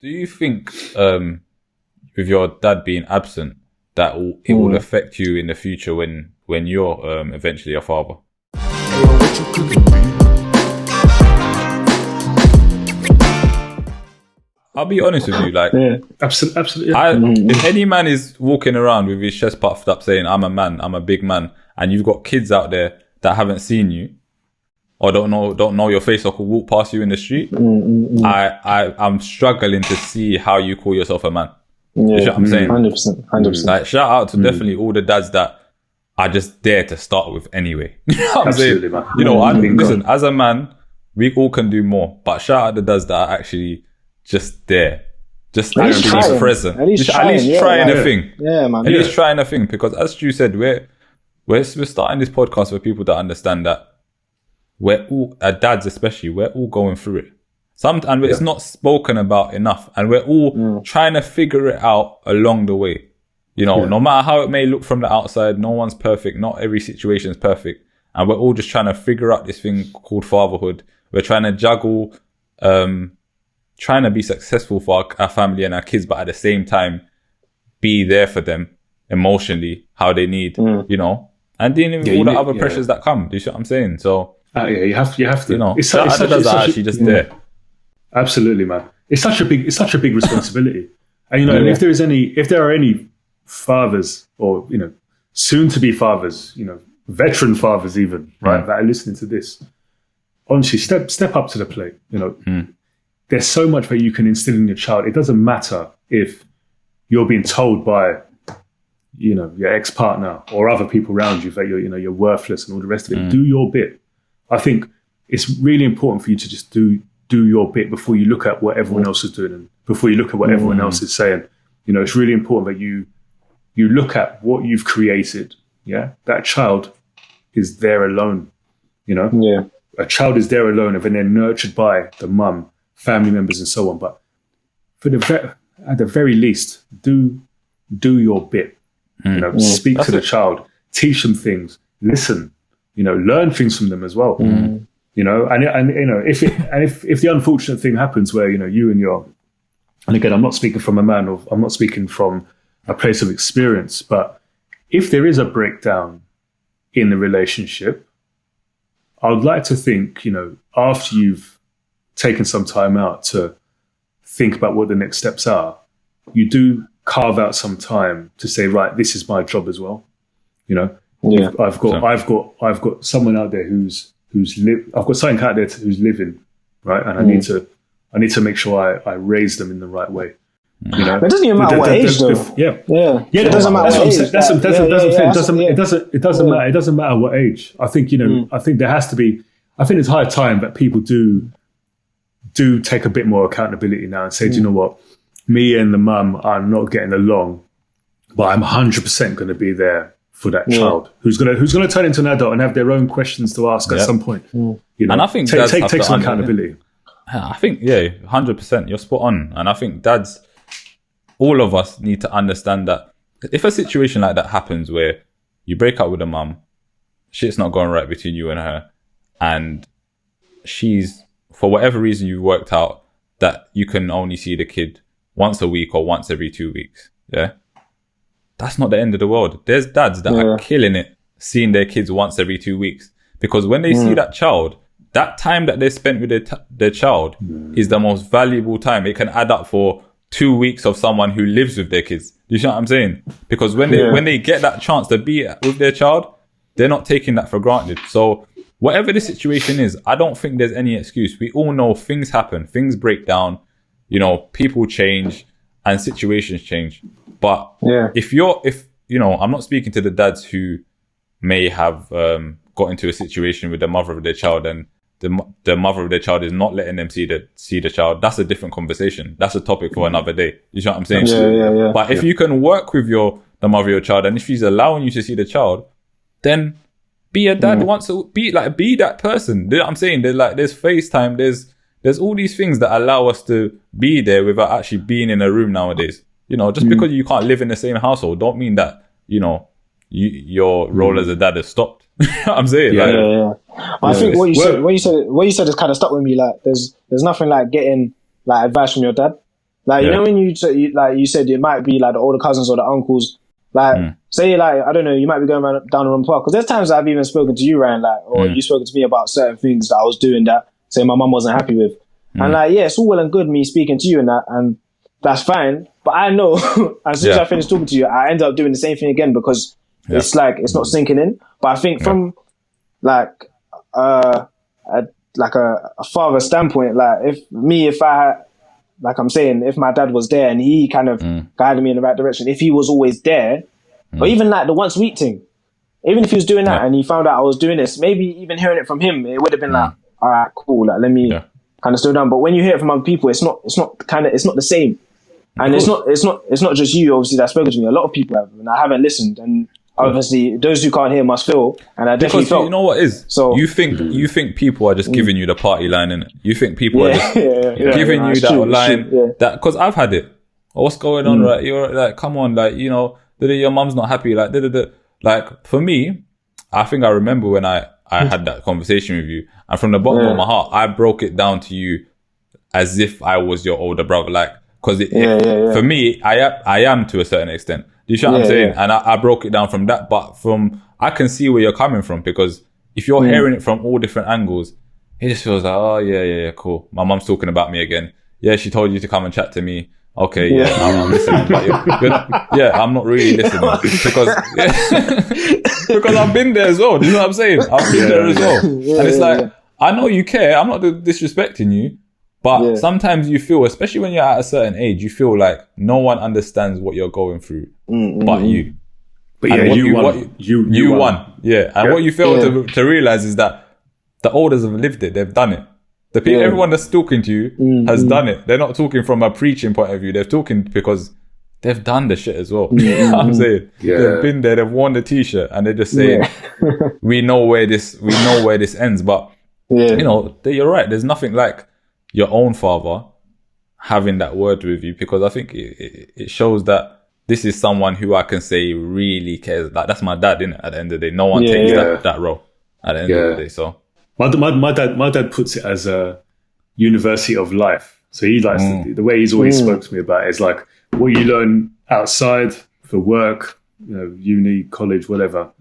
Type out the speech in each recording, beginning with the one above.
Do you think with your dad being absent, that it will affect you in the future when you're eventually a father? I'll be honest with you, like, absolutely. If any man is walking around with his chest puffed up saying, I'm a man, I'm a big man, and you've got kids out there that haven't seen you or don't know your face or could walk past you in the street, I'm struggling to see how you call yourself a man. You know what I'm saying? 100%. Like, shout out to definitely all the dads that are just there to start with anyway. You know what I'm saying? Man. You know, listen, as a man, we all can do more, but shout out the dads that are actually just there, just actually present. At least trying a thing. Yeah, man. At least trying a thing, because as Stu said, we're starting this podcast for people to understand that we're all, dads especially, we're all going through it. And it's not spoken about enough, and we're all trying to figure it out along the way. You know, no matter how it may look from the outside, no one's perfect. Not every situation is perfect, and we're all just trying to figure out this thing called fatherhood. We're trying to juggle, trying to be successful for our family and our kids, but at the same time, be there for them emotionally, how they need, you know, and dealing with all the other pressures that come. Do you see what I'm saying? So, you have to, you know, it's actually just there. Absolutely, man. It's such a big responsibility. And, you know, if there are any fathers or, you know, soon to be fathers, you know, veteran fathers even, right, that are listening to this, honestly, step up to the plate. You know, there's so much that you can instill in your child. It doesn't matter if you're being told by, you know, your ex-partner or other people around you that you're worthless and all the rest of it. Do your bit. I think it's really important for you to just do your bit before you look at what everyone else is doing and before you look at what everyone else is saying. You know, it's really important that you look at what you've created. Yeah, that child is there alone. You know, a child is there alone, and then they're nurtured by the mum, family members, and so on. But at the very least, do your bit. You know, speak to the child, teach them things, listen. You know, learn things from them as well. You know, and you know, if the unfortunate thing happens where, you know, you and again, I'm not speaking from a man, or I'm not speaking from a place of experience, but if there is a breakdown in the relationship, I would like to think, you know, after you've taken some time out to think about what the next steps are, you do carve out some time to say, right, this is my job as well. You know, I've got someone out there I've got something out there who's living, right, and I need to make sure I raise them in the right way. You know, it doesn't even matter what age, though. It doesn't matter what age. That's the thing. It doesn't matter. It doesn't matter what age. I think, you know, I think there has to be. I think it's high time that people do take a bit more accountability now and say, do you know what, me and the mum are not getting along, but I'm 100% going to be there for that child who's gonna turn into an adult and have their own questions to ask at some point. You know, and I think take some accountability. I think 100%. You're spot on, and I think dads, all of us need to understand that if a situation like that happens where you break up with a mum, shit's not going right between you and her, and she's, for whatever reason, you worked out that you can only see the kid once a week or once every 2 weeks. Yeah. That's not the end of the world. There's dads that are killing it seeing their kids once every 2 weeks, because when they see that child, that time that they spent with their child is the most valuable time. It can add up for 2 weeks of someone who lives with their kids. You know what I'm saying? Because when they get that chance to be with their child, they're not taking that for granted. So whatever the situation is, I don't think there's any excuse. We all know things happen, things break down, you know, people change and situations change. But if you know, I'm not speaking to the dads who may have got into a situation with the mother of their child and the mother of their child is not letting them see the child. That's a different conversation. That's a topic for another day. You know what I'm saying? Yeah. But if you can work with the mother of your child, and if she's allowing you to see the child, then be a dad. Be that person. You know what I'm saying? There's FaceTime. There's all these things that allow us to be there without actually being in a room nowadays. You know, just because you can't live in the same household, don't mean that, you know, your role as a dad has stopped. You know what I'm saying? I think what you said has kind of stuck with me. Like, there's nothing like getting like advice from your dad. Like, you know, when you said it might be like the older cousins or the uncles, like, say, like, I don't know, you might be going down the wrong path. Because there's times that I've even spoken to you, Ryan, like, or you spoken to me about certain things that I was doing that, say, my mum wasn't happy with. And like, yeah, it's all well and good me speaking to you and that, and that's fine. But I know as soon as I finish talking to you, I end up doing the same thing again because it's like, it's not sinking in. But I think from like, a father standpoint, like if I had, like I'm saying, if my dad was there and he kind of guided me in the right direction, if he was always there, or even like the once a week thing, even if he was doing that and he found out I was doing this, maybe even hearing it from him, it would have been like, all right, cool, like let me kind of slow down. But when you hear it from other people, it's not the same. And it's not just you, obviously, that's spoken to me. A lot of people have, and I haven't listened. And obviously, those who can't hear must feel. And I definitely felt. You know what is? So you think people are just giving you the party line, innit? You think people are just giving you that line that because I've had it. What's going on? Right? You're like, come on, like you know, your mum's not happy. Like, like for me, I think I remember when I had that conversation with you, and from the bottom of my heart, I broke it down to you as if I was your older brother, like. Because for me, I am to a certain extent. Do you see what I'm saying? And I broke it down from that. But I can see where you're coming from because if you're hearing it from all different angles, it just feels like, oh, yeah, cool. My mum's talking about me again. Yeah, she told you to come and chat to me. Okay, I'm listening. But you're not, I'm not really listening because because I've been there as well. Do you know what I'm saying? I've been there as well. And it's like, I know you care. I'm not disrespecting you. But sometimes you feel, especially when you're at a certain age, you feel like no one understands what you're going through but you. But yeah, you won. Yeah. And what you fail to realize is that the elders have lived it. They've done it. The people, everyone that's talking to you has done it. They're not talking from a preaching point of view. They're talking because they've done the shit as well. You know what I'm saying? They've been there. They've worn the t-shirt and they're just saying, we know where this ends. But, you know, you're right. There's nothing like your own father having that word with you because I think it shows that this is someone who I can say really cares. Like that's my dad, innit? At the end of the day, no one takes that role at the end of the day. So my dad puts it as a university of life. So he likes the way he's always spoke to me about it is like what you learn outside for work, you know, uni, college, whatever.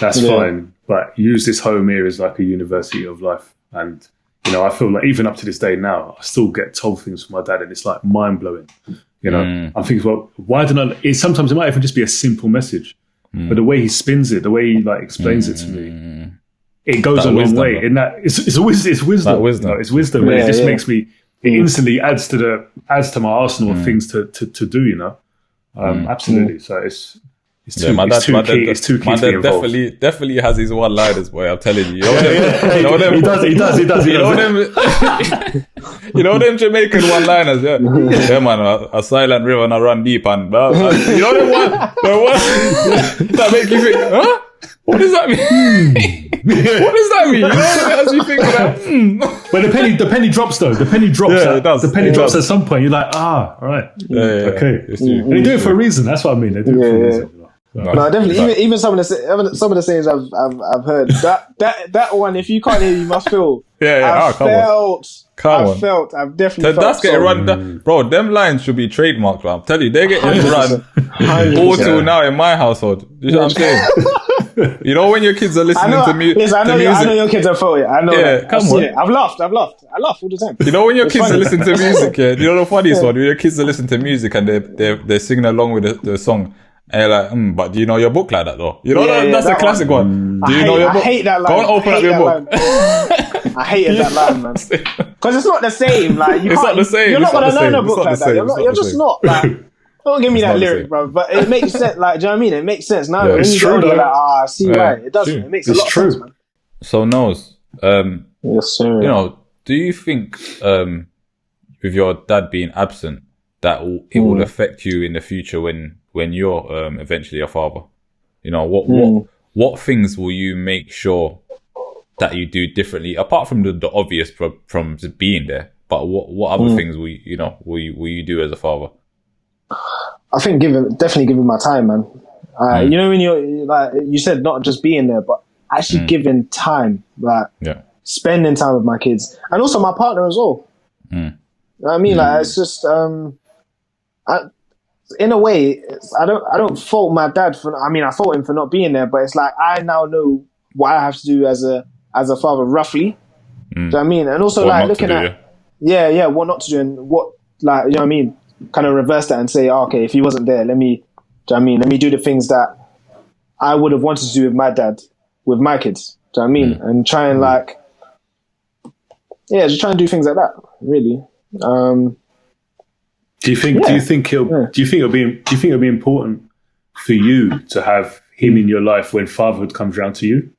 That's fine, but use this home here as like a university of life. And you know, I feel like even up to this day now, I still get told things from my dad and it's like mind blowing. You know, I'm thinking, well, why don't I, sometimes it might even just be a simple message, but the way he spins it, the way he like explains it to me, it goes a long way in that it's wisdom. You know, it's wisdom. And it just makes me, it instantly adds to my arsenal of things to do, you know? Absolutely. So it's too key. My dad definitely has his one-liners, boy. I'm telling you. You know them. He does. You know them Jamaican one-liners, yeah. Yeah, man. A silent river and I run deep, and you know them one that make you think, huh? What does that mean? What does that mean? You know, as you think about. But the penny drops though. The penny drops. Yeah, it does. The penny drops at some point. You're like, all right. Okay. And they do it for a reason. That's what I mean. They do it for a reason. No, definitely. Even some of the sayings I've heard. That one, if you can't hear, you must feel. I've definitely felt. That's getting run, bro. Them lines should be trademarked, bro. I'm telling you, they're getting run all till now in my household. You know what I'm saying? You know when your kids are listening to music. I know your kids are for it. I know. Yeah, come on. I've laughed. I laugh all the time. You know when your kids are listening to music. Yeah, you know the funniest one. When your kids are listening to music and they're singing along with the song. And you're like, but do you know your book like that though? You know that's a classic one. Do you know your book? I hate that line. Go and open up your book. I hated that line, man. Because it's not the same. Like it's not the same. You're not gonna learn a book like that. You're just not. Like, don't give me that lyric, bro. But it makes sense. Like, do you know what I mean? It makes sense now. When you go, you're like, I see why it does. It makes a lot of sense, man. So Nose, yes, sir. You know, do you think with your dad being absent that it will affect you in the future when you're eventually a father? You know, what things will you make sure that you do differently apart from the obvious from just being there? But what other things will you do as a father? I think definitely giving my time, man. You know, when you're like you said, not just being there, but actually giving time, like spending time with my kids and also my partner as well. You know what I mean? Like it's just in a way, I don't fault my dad for. I mean, I fault him for not being there, but it's like I now know what I have to do as a father, roughly. Do you know what I mean? And also, like, looking at what not to do and what, like, you know what I mean? Kind of reverse that and say, okay, if he wasn't there, let me do the things that I would have wanted to do with my dad, with my kids. Do you know what I mean? And try and like, just try and do things like that. Really. Do you think it'll be important for you to have him in your life when fatherhood comes round to you?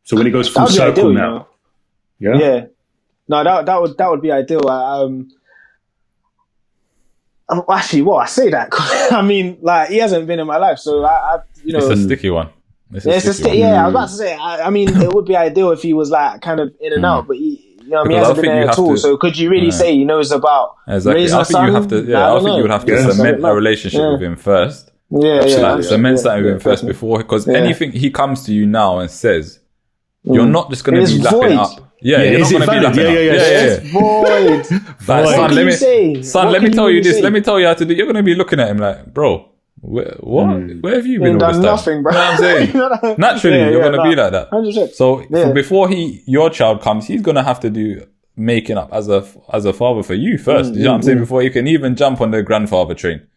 So when it goes full circle now. You know? Yeah. No, that would be ideal. Actually, I say that. I mean, like, he hasn't been in my life, so I you know, it's a sticky one. Yeah, I was about to say. I mean, it would be ideal if he was like kind of in and out, but he, you know, he hasn't been there at all. So could you really say he knows about raising a son? I think you would have to cement a relationship with him first. Cement something with him first before, because anything he comes to you now and says, you're not just going to be lapping up. Yeah, you're not going to be lapping up. It's void. Let me tell you this. Let me tell you how to do. You're going to be looking at him like, bro, what? Where have you been all this time? Nothing, bro. You know what I'm saying? Naturally, you're going to be like that. 100%. So before your child comes, he's going to have to do making up as a father for you first. You know what I'm saying? Before you can even jump on the grandfather train.